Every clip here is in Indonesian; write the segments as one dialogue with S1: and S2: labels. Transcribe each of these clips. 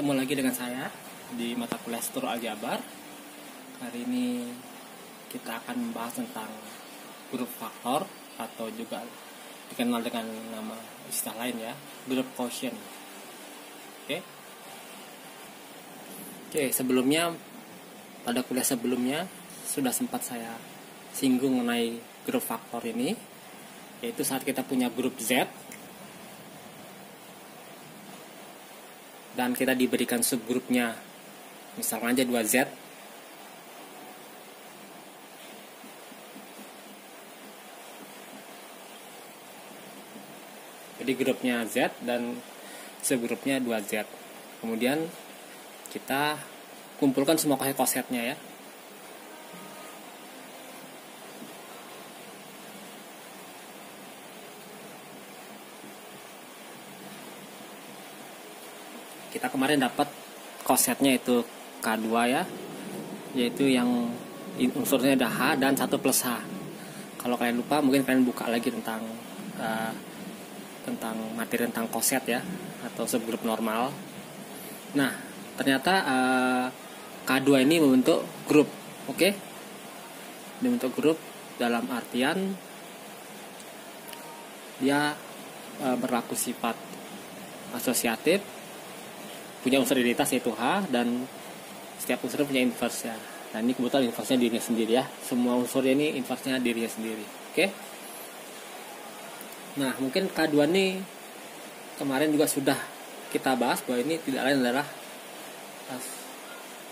S1: ketemu lagi dengan saya di mata kuliah Struktur Aljabar. Hari ini kita akan membahas tentang grup faktor atau juga dikenal dengan nama istilah lain ya, grup quotient. Oke, sebelumnya pada kuliah sebelumnya sudah sempat saya singgung mengenai grup faktor ini, yaitu saat kita punya grup Z dan kita diberikan subgrupnya misalkan aja 2Z. Jadi grupnya Z dan subgrupnya 2Z. Kemudian kita kumpulkan semua koset-kosetnya ya. Kita kemarin dapat kosetnya itu K2 ya, yaitu yang unsurnya ada H dan 1 plus H. Kalau kalian lupa mungkin kalian buka lagi tentang materi tentang koset ya, atau subgrup normal. Nah, ternyata K2 ini membentuk grup. Membentuk grup dalam artian dia berlaku sifat asosiatif, punya unsur identitas yaitu H, dan setiap unsur punya inverse ya. Nah, ini kebetulan inverse-nya dirinya sendiri ya. Semua unsur ini inverse-nya dirinya sendiri. Nah, mungkin K2 ini kemarin juga sudah kita bahas bahwa ini tidak lain adalah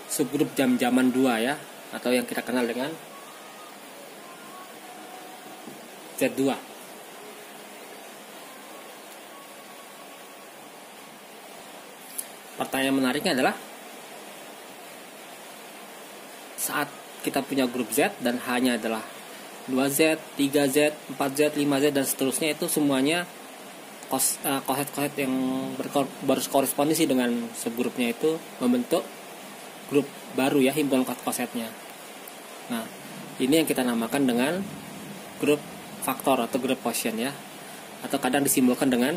S1: subgrup jam-jaman 2 ya, atau yang kita kenal dengan Z2. Pertanyaan menariknya adalah saat kita punya grup Z dan hanya adalah 2Z, 3Z, 4Z, 5Z dan seterusnya, itu semuanya koset-koset yang berkorespondensi dengan subgrupnya itu membentuk grup baru ya, himpunan koset-kosetnya. Nah, ini yang kita namakan dengan grup faktor atau grup quotient ya, atau kadang disimbolkan dengan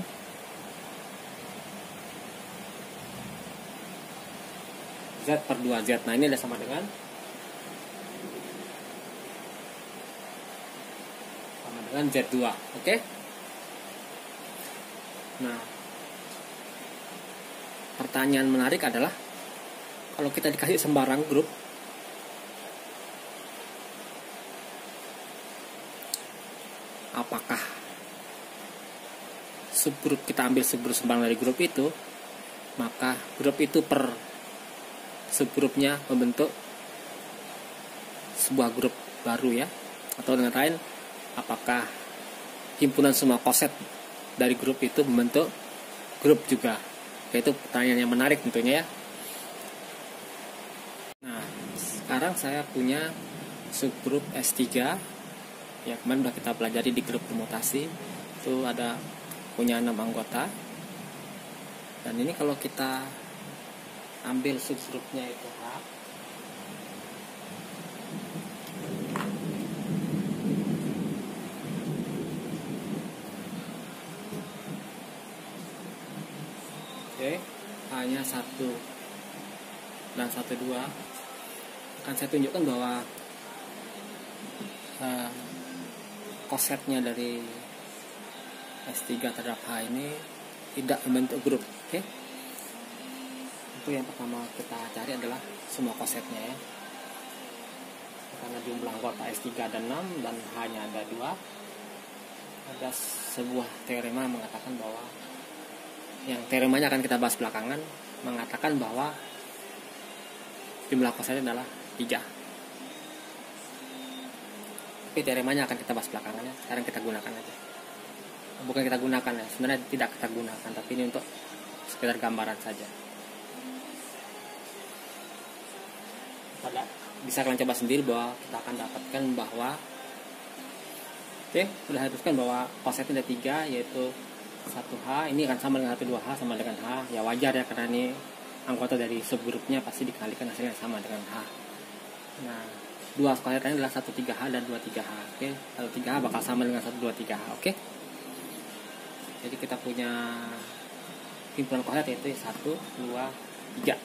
S1: Z per 2Z. Nah, ini ada sama dengan Z2. Nah, pertanyaan menarik adalah kalau kita dikasih sembarang grup, apakah subgrup, kita ambil subgrup sembarang dari grup itu, maka grup itu per subgrupnya membentuk sebuah grup baru ya, atau dengan lain, apakah himpunan semua koset dari grup itu membentuk grup juga? Itu pertanyaan yang menarik tentunya ya. Nah, sekarang saya punya subgrup S3 ya, kemarin sudah kita pelajari di grup permutasi, itu ada punya 6 anggota. Dan ini kalau kita ambil subgrupnya itu H, hanya 1 dan 1,2, akan saya tunjukkan bahwa kosetnya dari S3 terhadap H ini tidak membentuk grup. Itu yang pertama kita cari adalah semua kosetnya ya, karena jumlah anggota S3 ada 6 dan hanya ada 2. Ada sebuah teorema mengatakan bahwa, yang teoremanya akan kita bahas belakangan, mengatakan bahwa jumlah kosetnya adalah 3. Tapi teoremanya akan kita bahas belakangan ya. Sekarang kita gunakan aja. Bukan kita gunakan ya, sebenarnya tidak kita gunakan, tapi ini untuk sekedar gambaran saja. Bisa kalian coba sendiri bahwa kita akan dapatkan bahwa sudah haruskan bahwa kosetnya ada 3, yaitu 1H, ini akan sama dengan 1,2H sama dengan H. Ya wajar ya, karena ini anggota dari subgrupnya pasti dikalikan hasilnya sama dengan H. Nah, 2 koset lain adalah 1,3H dan 2,3H. 1,3H bakal sama dengan 1,2,3H. Jadi kita punya himpunan koset yaitu 1, 2, 3.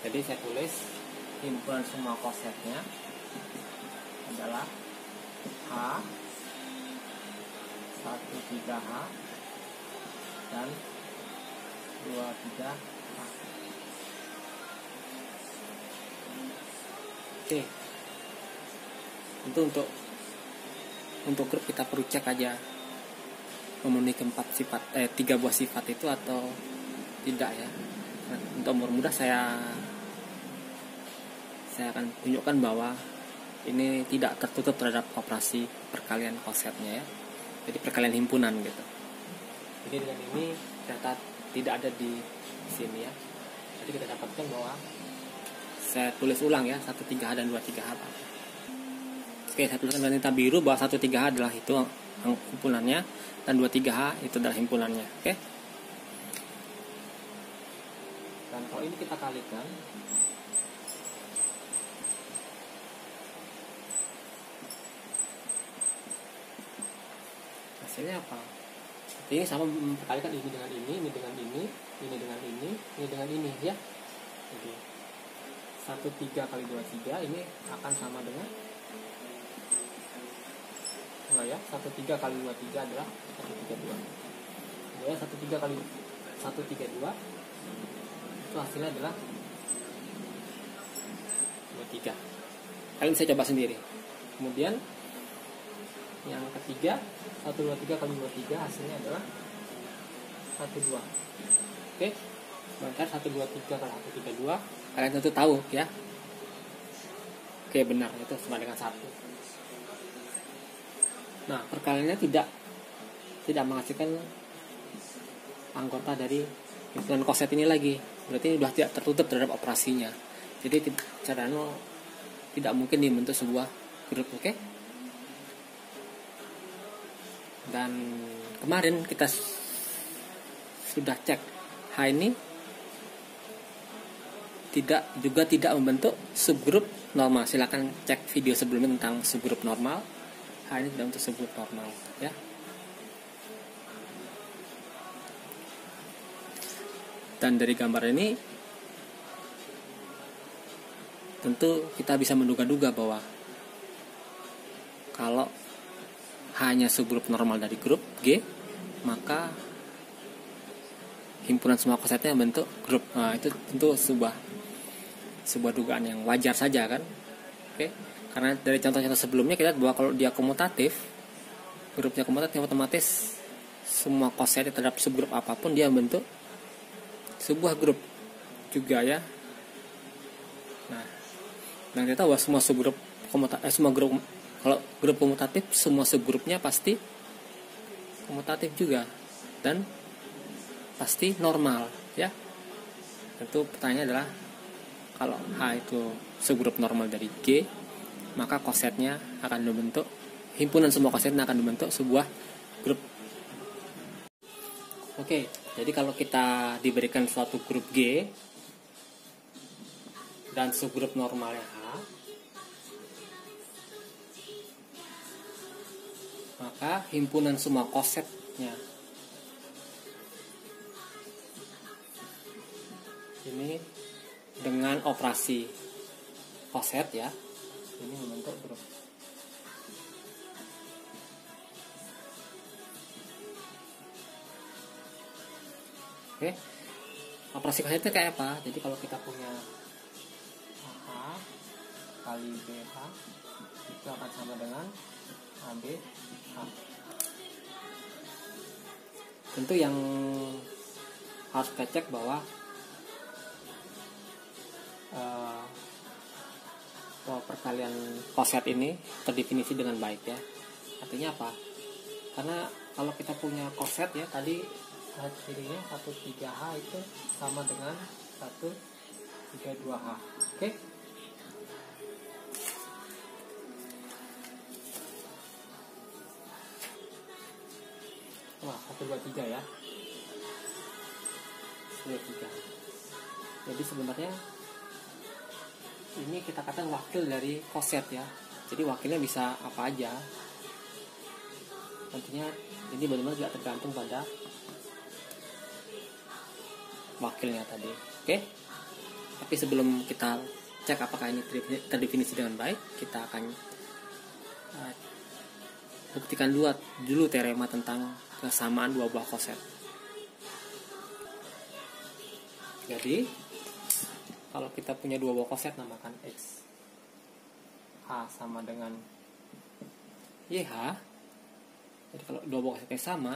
S1: Jadi saya tulis himpunan semua kosetnya adalah H 13H dan 23H. Oke. Tentu untuk grup kita perlu cek aja memenuhi 3 buah sifat itu atau tidak ya. Nah, untuk mudah saya akan tunjukkan bahwa ini tidak tertutup terhadap operasi perkalian kosetnya ya. Jadi perkalian himpunan gitu. Jadi dengan ini ternyata tidak ada di sini ya. Jadi kita dapatkan bahwa saya tulis ulang ya, 13H dan 23H. Oke, saya tuliskan dengan tinta biru bahwa 13H adalah itu himpunannya dan 23H itu adalah himpunannya. Oke. Dan kalau ini kita kalikan, hasilnya apa? Ini sama memperkalikan ini dengan ini dengan ini dengan ini dengan ini ya. Jadi 13 kali 23 ini akan sama dengan enggak ya? 13 kali 23 adalah 132. Jadi 13 kali 132 itu hasilnya adalah 23. Kalian bisa coba sendiri. Kemudian yang ketiga 123 kali 23 hasilnya adalah 12. Oke. Sementara 123 kali 132 kalian tentu tahu ya. Oke, benar, itu sama dengan 1. Nah, perkaliannya tidak menghasilkan anggota dari himpunan koset ini lagi. Berarti ini sudah tidak tertutup terhadap operasinya. Jadi caranya tidak mungkin dibentuk sebuah grup, oke? Dan kemarin kita sudah cek H ini tidak membentuk subgrup normal. Silakan cek video sebelumnya tentang subgrup normal. H ini tidak membentuk subgrup normal ya. Dan dari gambar ini tentu kita bisa menduga-duga bahwa kalau hanya subgrup normal dari grup G, maka himpunan semua kosetnya membentuk grup. Nah, itu tentu sebuah dugaan yang wajar saja kan. Oke. Karena dari contoh-contoh sebelumnya kita lihat bahwa kalau dia komutatif, grupnya komutatif, otomatis semua kosetnya terhadap subgrup apapun dia membentuk sebuah grup juga ya. Nah, dan kita tahu bahwa semua subgrup semua grup, kalau grup komutatif semua subgrupnya pasti komutatif juga dan pasti normal ya. Tentu pertanyaannya adalah kalau H itu subgrup normal dari G, maka kosetnya akan dibentuk, himpunan semua kosetnya akan dibentuk sebuah grup. Oke, jadi kalau kita diberikan suatu grup G dan subgrup normalnya H, maka himpunan semua kosetnya ini dengan operasi koset ya, ini membentuk grup. Oke, operasi kosetnya kayak apa? Jadi kalau kita punya AH kali BH itu akan sama dengan ABH. Tentu yang harus kita cek bahwa perkalian koset ini terdefinisi dengan baik ya. Artinya apa? Karena kalau kita punya koset ya, tadi hasilnya 13H itu sama dengan 132H. Oke? Wah, 123 ya. 123. Jadi sebenarnya ini kita katakan wakil dari koset ya. Jadi wakilnya bisa apa aja. Nantinya ini benar-benar tidak tergantung pada wakilnya tadi. Oke. Tapi sebelum kita cek apakah ini terdefinisi dengan baik, kita akan buktikan dulu teorema tentang kesamaan dua buah koset. Jadi kalau kita punya dua buah koset, namakan X H sama dengan YH. Jadi kalau dua buah kosetnya sama,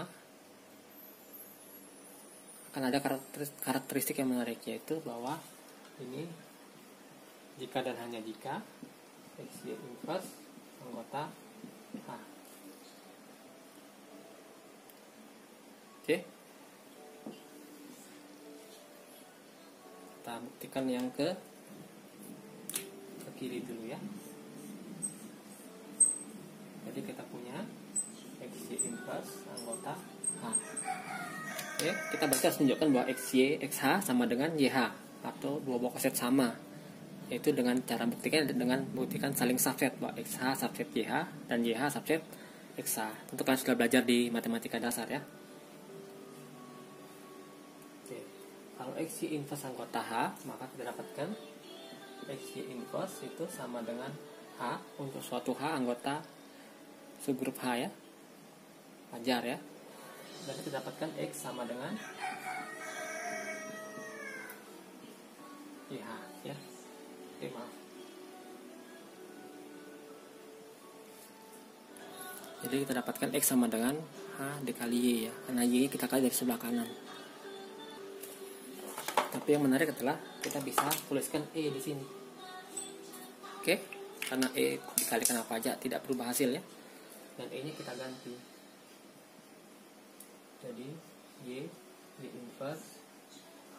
S1: akan ada karakteristik yang menarik, yaitu bahwa ini jika dan hanya jika XY inverse anggota H. Oke. Kita buktikan yang ke kiri dulu ya. Jadi kita punya XY inverse anggota H. Oke, kita berarti harus menunjukkan bahwa XH sama dengan YH, atau dua buah koset sama, yaitu dengan cara buktikan saling subset, bahwa XH subset YH dan YH subset XH. Tentu kalian sudah belajar di matematika dasar ya. Oke, kalau XY inverse anggota H, maka kita dapatkan XY inverse itu sama dengan H untuk suatu H anggota subgrup H ya, wajar ya. Dan kita dapatkan X sama dengan YH ya. Oke, maaf. Jadi kita dapatkan X sama dengan H dikali Y ya, karena Y kita kali dari sebelah kanan. Tapi yang menarik adalah kita bisa tuliskan E di sini. Oke, karena E dikalikan apa aja tidak berubah hasilnya, dan E nya kita ganti. Jadi Y di inverse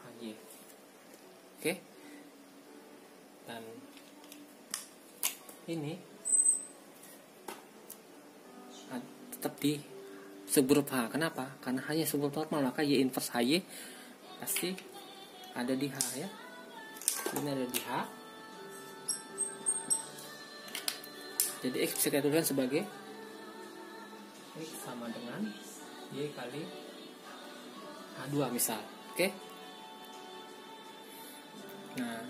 S1: HY. Oke. Dan ini tetap di subgrup H. Kenapa? Karena hanya subgrup normal, maka Y inverse HY pasti ada di H ya. Ini ada di H. Jadi X bisa kita tuliskan sebagai X sama dengan Y kali H2 misal. Oke. Nah,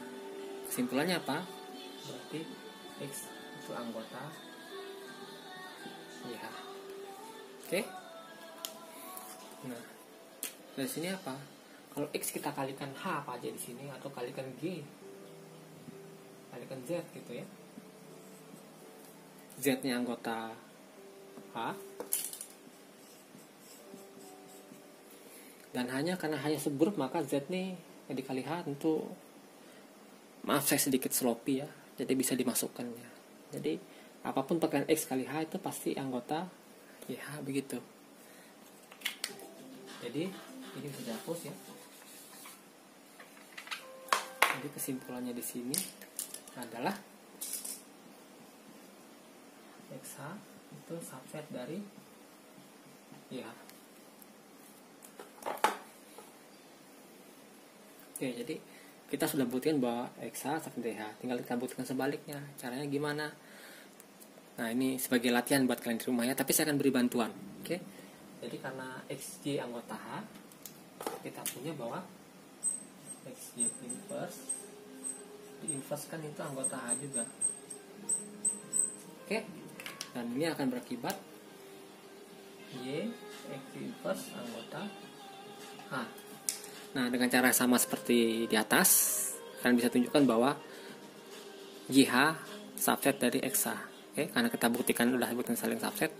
S1: kesimpulannya apa? Berarti X itu anggota YH. Oke. Nah, dari sini apa? Kalau X kita kalikan H apa aja di sini, atau kalikan G, kalikan Z gitu ya. Z-nya anggota H. Dan karena hanya subgrup, maka Z nih yang dikali H tentu, maaf saya sedikit sloppy ya, jadi bisa dimasukkan ya. Jadi apapun pakaian X kali H itu pasti anggota YH begitu. Jadi ini bisa dihapus ya. Jadi kesimpulannya di sini adalah XH itu subset dari YH. Oke, jadi kita sudah buktikan bahwa XH subset YH. Tinggal kita buktikan sebaliknya. Caranya gimana? Nah, ini sebagai latihan buat kalian di rumah ya, tapi saya akan beri bantuan. Oke. Jadi karena XY anggota H, kita punya bahwa XY inverse diinverskan itu anggota H juga. Oke. Dan ini akan berakibat Y XY inverse anggota H. Nah, dengan cara sama seperti di atas, kalian bisa tunjukkan bahwa YH subset dari XH. Oke, karena kita buktikan saling subset,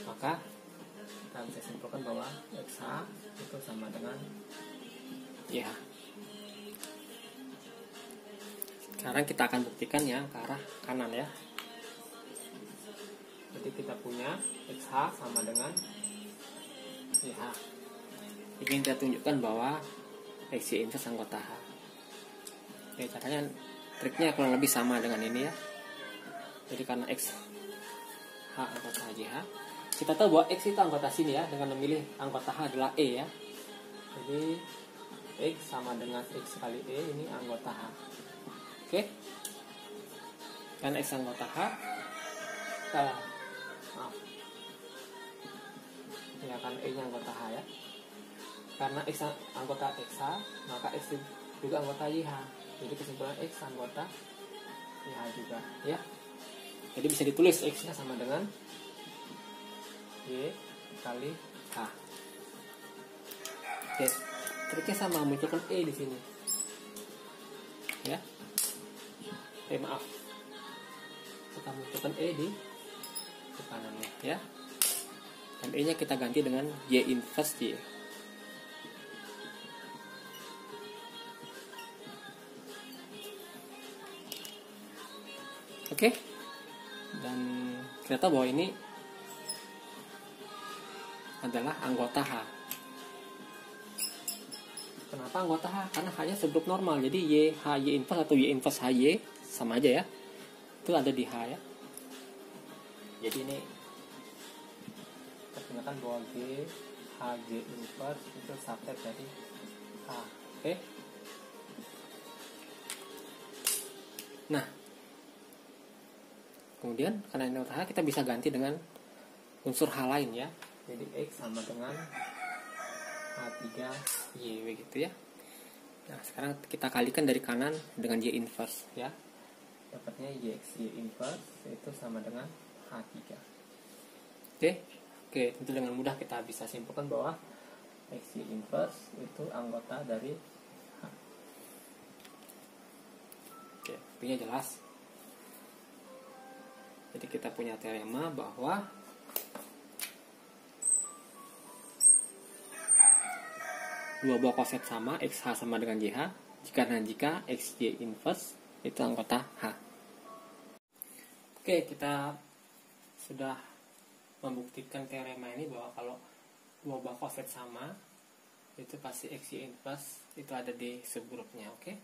S1: maka kita bisa simpulkan bahwa XH itu sama dengan YH. Sekarang kita akan buktikan yang ke arah kanan ya. Jadi kita punya XH sama dengan YH. Ingin kita tunjukkan bahwa XY inverse anggota H. Oke, caranya triknya kurang lebih sama dengan ini ya. Jadi karena X H anggota HJH, kita tahu bahwa X itu anggota sini ya, dengan memilih anggota H adalah E ya. Jadi X sama dengan X kali E, ini anggota H. Oke. Karena X anggota H, maaf, ya kan E nya anggota H ya. karena X anggota X, maka X juga anggota YH. Jadi kesimpulan X anggota YH juga, ya. Jadi bisa ditulis X-nya sama dengan Y kali H. Oke, triknya sama, munculkan E di sini. Ya. Maaf. Kita munculkan E di kanannya, ya. Dan E-nya kita ganti dengan Y inverse Y. Oke. Dan kita tahu bahwa ini adalah anggota H. Kenapa anggota H? Karena H-nya subgrup normal. Jadi Y inverse atau Y inverse HY sama aja ya. Itu ada di H ya. Jadi ini kita gunakan bahwa G HG inverse itu subset dari H. Oke. Nah, kemudian karena ini anggota H, kita bisa ganti dengan unsur H lain ya. Jadi X sama dengan H3Y begitu ya. Nah, sekarang kita kalikan dari kanan dengan Y inverse ya. Dapatnya Y inverse itu sama dengan H3. Oke, tentu dengan mudah kita bisa simpulkan bahwa XY inverse itu anggota dari H. Oke, intinya jelas. Jadi kita punya teorema bahwa dua buah koset sama, XH sama dengan YH, jika XY inverse itu anggota H. Oke, kita sudah membuktikan teorema ini bahwa kalau dua buah koset sama, itu pasti XY inverse itu ada di subgrupnya. Oke.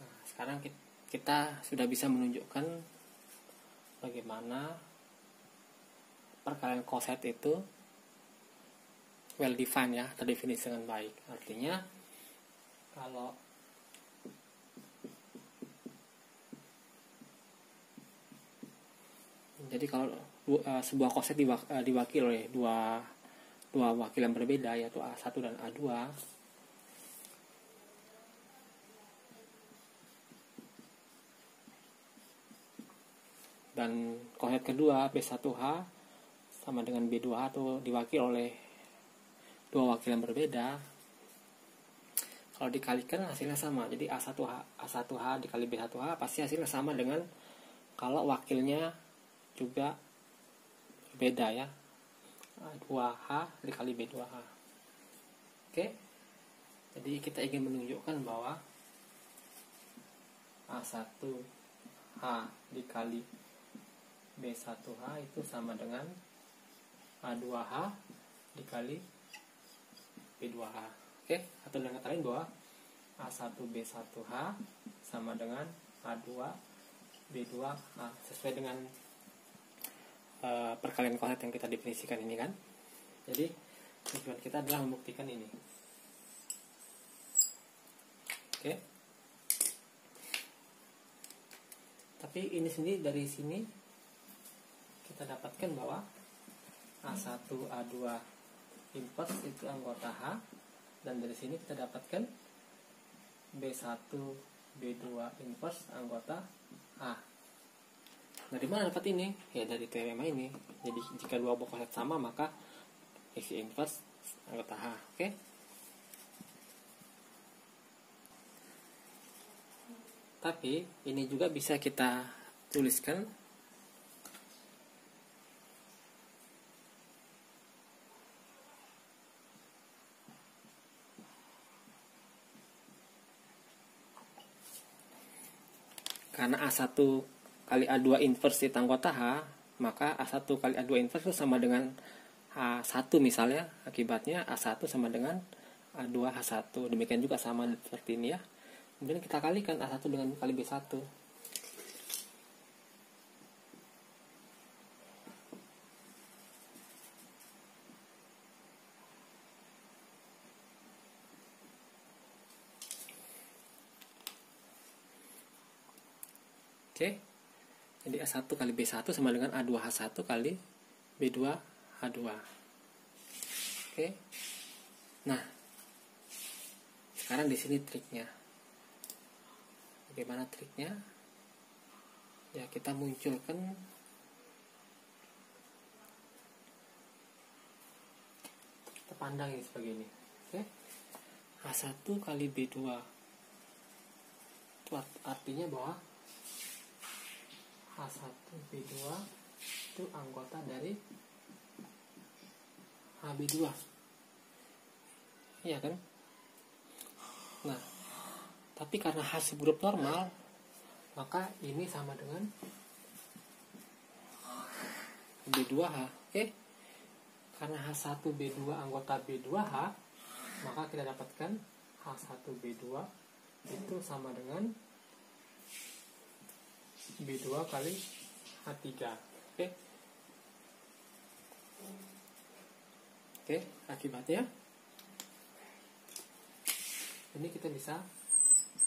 S1: Nah, sekarang kita sudah bisa menunjukkan bagaimana perkalian koset itu well defined ya, terdefinisi dengan baik. Artinya kalau sebuah koset diwakili oleh dua wakil yang berbeda, yaitu A1 dan A2, dan koset kedua B1H sama dengan B2H atau diwakili oleh dua wakil yang berbeda, kalau dikalikan hasilnya sama. Jadi A1H dikali B1H pasti hasilnya sama dengan kalau wakilnya juga beda ya, A2H dikali B2H. Oke, jadi kita ingin menunjukkan bahwa A1H dikali B1H itu sama dengan A2H dikali B2H. Oke, atau dengan kata lain bahwa A1B1H sama dengan A2B2H sesuai dengan perkalian koset yang kita definisikan ini kan. Jadi tujuan kita adalah membuktikan ini. Oke. Tapi ini sendiri, dari sini kita dapatkan bahwa A1 A2 inverse itu anggota H, dan dari sini kita dapatkan B1 B2 inverse anggota H. Dari mana dapat ini? Ya dari teorema ini. Jadi jika dua buah koset sama, maka XY inverse anggota H. Oke. Tapi ini juga bisa kita tuliskan karena A1 kali A2 inverse itu anggota H, maka A1 kali A2 inverse itu sama dengan H1 misalnya. Akibatnya A1 sama dengan A2 H1. Demikian juga sama seperti ini ya. Kemudian kita kalikan A1 dengan kali B1. Oke. Jadi A1 kali B1 sama dengan A2H1 kali B2H2. Oke. Nah, sekarang di sini triknya. Bagaimana triknya? Ya, kita munculkan kita pandang ini sebagai ini. Oke. H1 kali B2. Itu artinya bahwa H1 B2 itu anggota dari HB2. Iya kan? Nah, tapi karena H subgrup normal, maka ini sama dengan B2H. Oke? Karena H1 B2 anggota B2H, maka kita dapatkan H1 B2 itu sama dengan B2 kali H3. Oke? Oke, akibatnya ini kita bisa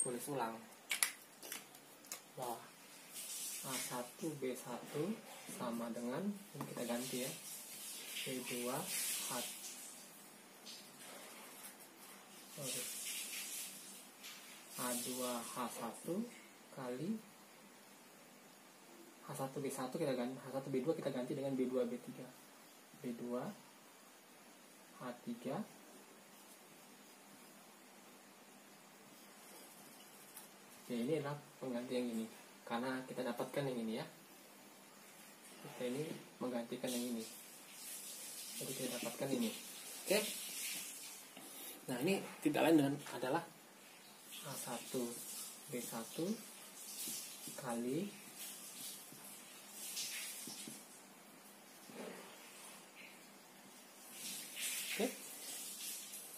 S1: tulis ulang bahwa A1 B1 sama dengan, ini kita ganti ya, B2 A2 H1 kali H1 B1 kita ganti, H1 B2 kita ganti dengan B2 B3. B2 H3 ya, ini adalah pengganti yang ini karena kita dapatkan yang ini ya, kita ini menggantikan yang ini, jadi kita dapatkan ini. Oke. Nah, ini tidak lain dengan adalah A1 B1 kali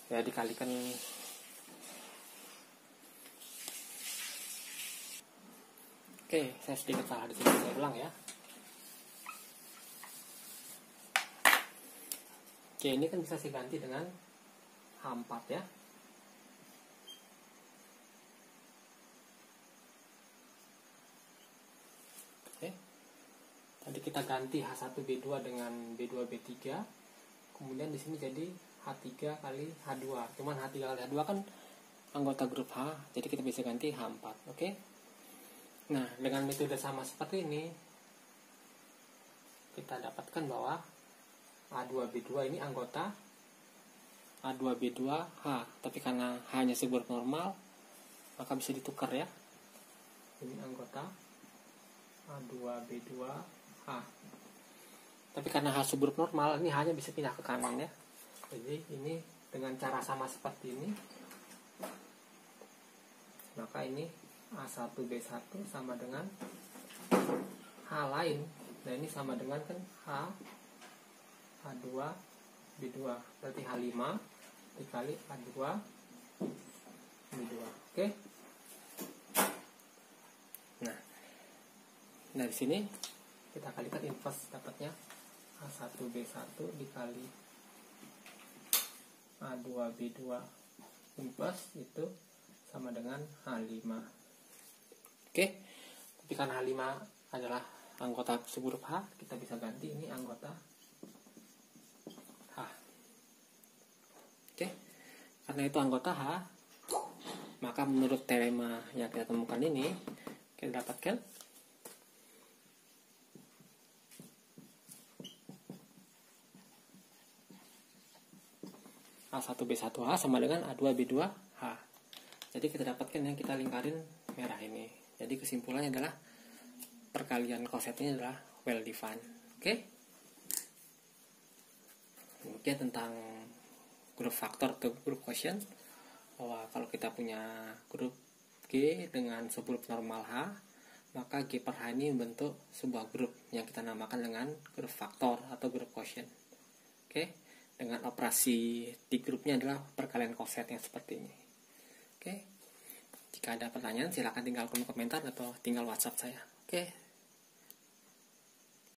S1: ya dikalikan saya sedikit salah di sini, saya ulang ya. Ini kan bisa saya ganti dengan H4 ya. Tadi kita ganti H1 B2 dengan B2 B3, kemudian di sini jadi H3 kali H2. Cuman H3 kali H2 kan anggota grup H, jadi kita bisa ganti H4. Oke. Nah, dengan metode sama seperti ini, kita dapatkan bahwa A2B2 ini anggota A2B2H, tapi karena H-nya subgrup normal, maka bisa ditukar ya. Ini anggota A2B2H. Tapi karena H subgrup normal, ini H-nya bisa pindah ke kanan ya. Jadi ini dengan cara sama seperti ini, maka ini A1B1 sama dengan H lain. Nah, ini sama dengan kan H2B2, berarti H5 dikali H2B2. Oke. Nah, dari sini kita kalikan inverse, dapatnya A1B1 dikali A2B2 inverse itu sama dengan H5. Oke. Tapi karena H5 adalah anggota subgrup H, kita bisa ganti ini anggota H. Oke. Karena itu anggota H, maka menurut teorema yang kita temukan ini, kita dapatkan A1B1H sama dengan A2B2H. Jadi kita dapatkan yang kita lingkarin merah ini. Jadi kesimpulannya adalah perkalian kosetnya adalah well defined. Oke. Demikian tentang grup faktor atau grup quotient, bahwa kalau kita punya grup G dengan subgrup normal H, maka G per H ini membentuk sebuah grup yang kita namakan dengan grup faktor atau grup quotient. Oke. Dengan operasi di grupnya adalah perkalian koset yang seperti ini. Oke. Jika ada pertanyaan, silakan tinggal kolom komentar atau tinggal WhatsApp saya. Oke.